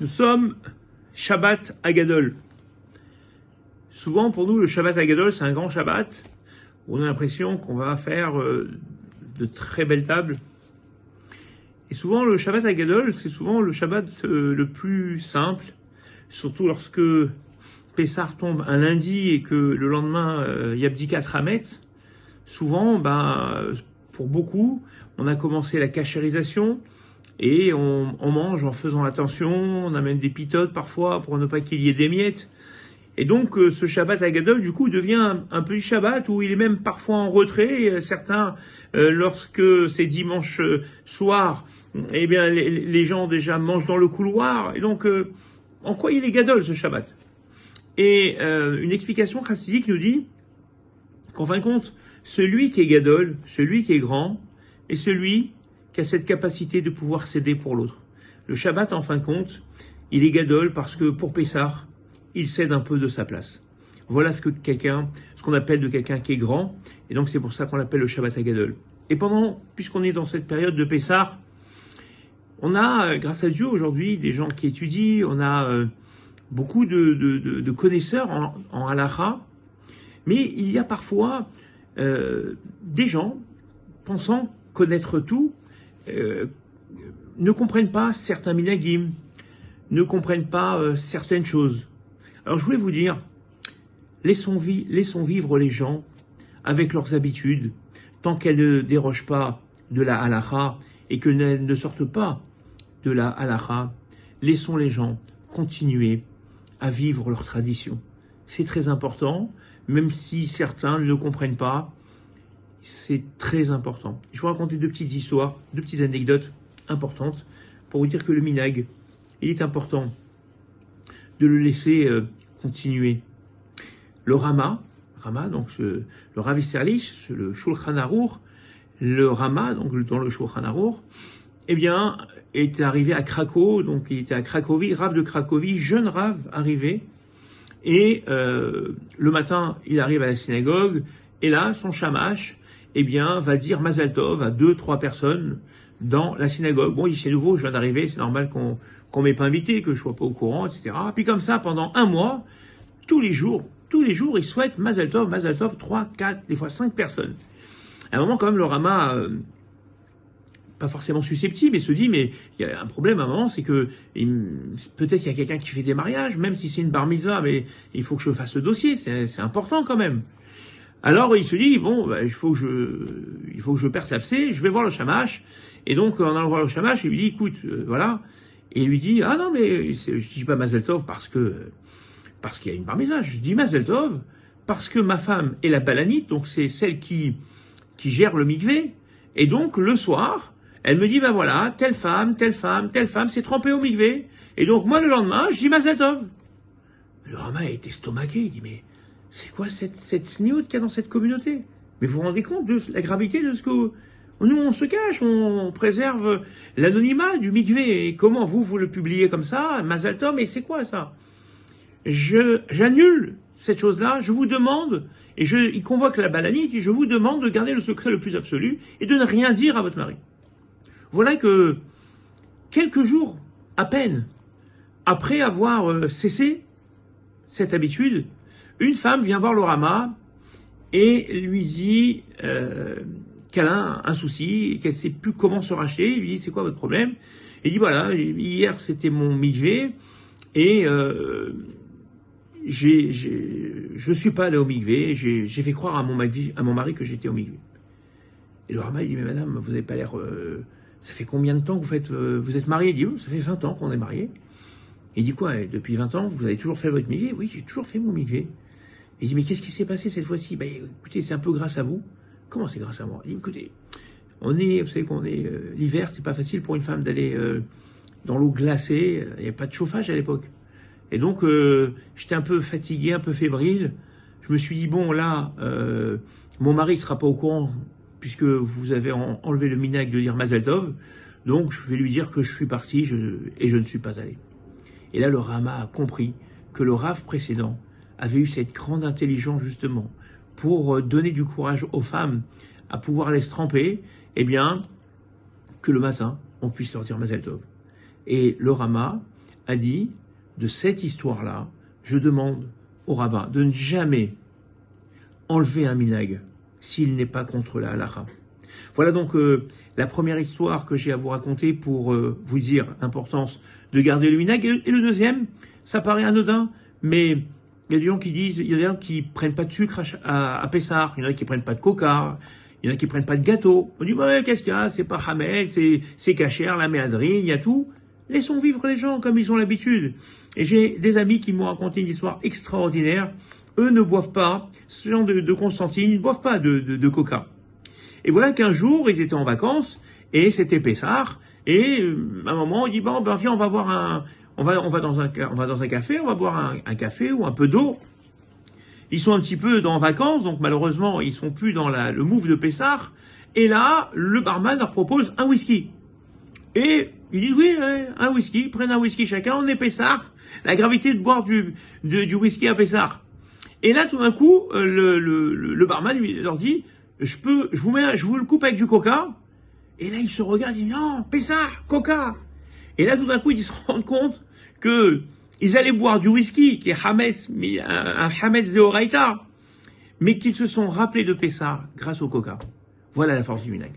Nous sommes Shabbat Hagadol. Souvent pour nous le Shabbat Hagadol c'est un grand Shabbat où on a l'impression qu'on va faire de très belles tables. Et souvent le Shabbat Hagadol c'est souvent le Shabbat le plus simple, surtout lorsque Pessah tombe un lundi et que le lendemain il y a Bdikat Hametz. Souvent pour beaucoup on a commencé la cachérisation et on mange en faisant attention, on amène des pitotes parfois pour ne pas qu'il y ait des miettes. Et donc ce Shabbat Hagadol du coup devient un petit Shabbat où il est même parfois en retrait. Et certains, lorsque c'est dimanche soir, eh bien les gens déjà mangent dans le couloir. Et donc en quoi il est Gadol ce Shabbat? Et une explication chassidique nous dit qu'en fin de compte, celui qui est Gadol, celui qui est grand, est celui qui a cette capacité de pouvoir céder pour l'autre. Le Shabbat, en fin de compte, il est Gadol parce que pour Pessah, il cède un peu de sa place. Voilà ce qu'on appelle de quelqu'un qui est grand, et donc c'est pour ça qu'on l'appelle le Shabbat Hagadol. Et puisqu'on est dans cette période de Pessah, on a, grâce à Dieu aujourd'hui, des gens qui étudient, on a beaucoup de connaisseurs en halakha, mais il y a parfois des gens pensant connaître tout, ne comprennent pas certains minagim, ne comprennent pas certaines choses. Alors je voulais vous dire, laissons vivre les gens avec leurs habitudes, tant qu'elles ne dérogent pas de la halakha et qu'elles ne sortent pas de la halakha, laissons les gens continuer à vivre leur tradition. C'est très important, même si certains ne le comprennent pas, c'est très important. Je vais vous raconter deux petites histoires, deux petites anecdotes importantes pour vous dire que le minag, il est important de le laisser continuer. Le Rama, donc le Rav Isserlich, le Shulchan Aruch, le Rama, donc dans le Shulchan Aruch, eh bien, est arrivé à Cracow, donc il était à Cracovie, Rav de Cracovie, jeune Rav arrivé, et le matin, il arrive à la synagogue, et là, son shamash, eh bien, va dire Mazal Tov à 2-3 personnes dans la synagogue. Bon, il dit, c'est nouveau, je viens d'arriver, c'est normal qu'on m'ait pas invité, que je sois pas au courant, etc. Puis comme ça, pendant un mois, tous les jours, il souhaite Mazal Tov, 3, 4, des fois 5 personnes. À un moment, quand même, le Rama, pas forcément susceptible, et se dit, mais il y a un problème à un moment, c'est que peut-être qu'il y a quelqu'un qui fait des mariages, même si c'est une bar mitzvah, mais il faut que je fasse le dossier, c'est important quand même. Alors il se dit, bon, il faut que je perce l'abcès, je vais voir le shamash. Et donc en allant voir le shamash, il lui dit, écoute, voilà. Et il lui dit, ah non, mais je dis pas Mazel Tov parce qu'il y a une bar mitzvah. Je dis Mazel Tov parce que ma femme est la balanite, donc c'est celle qui gère le mikvé. Et donc le soir, elle me dit, ben voilà, telle femme s'est trempée au mikvé. Et donc moi le lendemain, je dis Mazel Tov. Le Rama est estomaqué, il dit, mais c'est quoi cette sniout qu'il y a dans cette communauté? Mais vous vous rendez compte de la gravité de ce que... Nous, on se cache, on préserve l'anonymat du mikvé. Et comment vous le publiez comme ça? Mazal Tov, mais c'est quoi ça? J'annule cette chose-là, je vous demande, et il convoque la balanite, et je vous demande de garder le secret le plus absolu et de ne rien dire à votre mari. Voilà que, quelques jours à peine, après avoir cessé cette habitude, une femme vient voir le Rama et lui dit qu'elle a un souci, qu'elle ne sait plus comment se racheter. Il lui dit, c'est quoi votre problème? Il dit, voilà, hier c'était mon mikvé et je suis pas allé au mikvé, j'ai fait croire à mon mari que j'étais au mikvé. Et le Rama il dit, mais madame, vous n'avez pas l'air... ça fait combien de temps que vous êtes mariée? Il dit, oh, ça fait 20 ans qu'on est mariés. Il dit, quoi, depuis 20 ans, vous avez toujours fait votre mikvé? Oui, j'ai toujours fait mon mikvé. Il dit, mais qu'est-ce qui s'est passé cette fois-ci? Écoutez, c'est un peu grâce à vous. Comment c'est grâce à moi? Il dit, écoutez, vous savez qu'on est l'hiver, c'est pas facile pour une femme d'aller dans l'eau glacée. Il n'y avait pas de chauffage à l'époque. Et donc, j'étais un peu fatigué, un peu fébrile. Je me suis dit, bon, là, mon mari ne sera pas au courant puisque vous avez enlevé le minag de dire Mazel Tov. Donc, je vais lui dire que je suis parti et je ne suis pas allé. Et là, le Rama a compris que le Rav précédent avait eu cette grande intelligence justement pour donner du courage aux femmes à pouvoir les tremper, eh bien, que le matin, on puisse leur dire Mazel Tov. Et le Rama a dit, de cette histoire-là, je demande au rabbin de ne jamais enlever un minag s'il n'est pas contre la halakha. Voilà donc la première histoire que j'ai à vous raconter pour vous dire l'importance de garder le minag. Et le deuxième, ça paraît anodin, mais il y a des gens qui disent, il y a des gens qui prennent pas de sucre à Pessah, il y en a qui prennent pas de coca, il y en a qui prennent pas de gâteau. On dit, ouais, qu'est-ce qu'il y a, c'est pas hamel, c'est kasher, la méadrine, il y a tout. Laissons vivre les gens comme ils ont l'habitude. Et j'ai des amis qui m'ont raconté une histoire extraordinaire. Eux ne boivent pas, ce genre de Constantine, ils ne boivent pas de coca. Et voilà qu'un jour, ils étaient en vacances, et c'était Pessah, et à un moment, il dit, bon, ben, viens, on va dans un café, on va boire un café ou un peu d'eau. Ils sont un petit peu en vacances, donc malheureusement, ils sont plus dans le move de Pessah, et là, le barman leur propose un whisky. Et ils disent, oui, un whisky, ils prennent un whisky chacun, on est Pessah, la gravité de boire du whisky à Pessah. Et là, tout d'un coup, le barman leur dit, je vous le coupe avec du coca. Et là, ils se regardent, ils disent, non, Pessah, coca. Et là, tout d'un coup, ils se rendent compte que ils allaient boire du whisky, qui est Hametz, mais un Hametz Deoraita, mais qu'ils se sont rappelés de Pessah grâce au coca. Voilà la force du minag.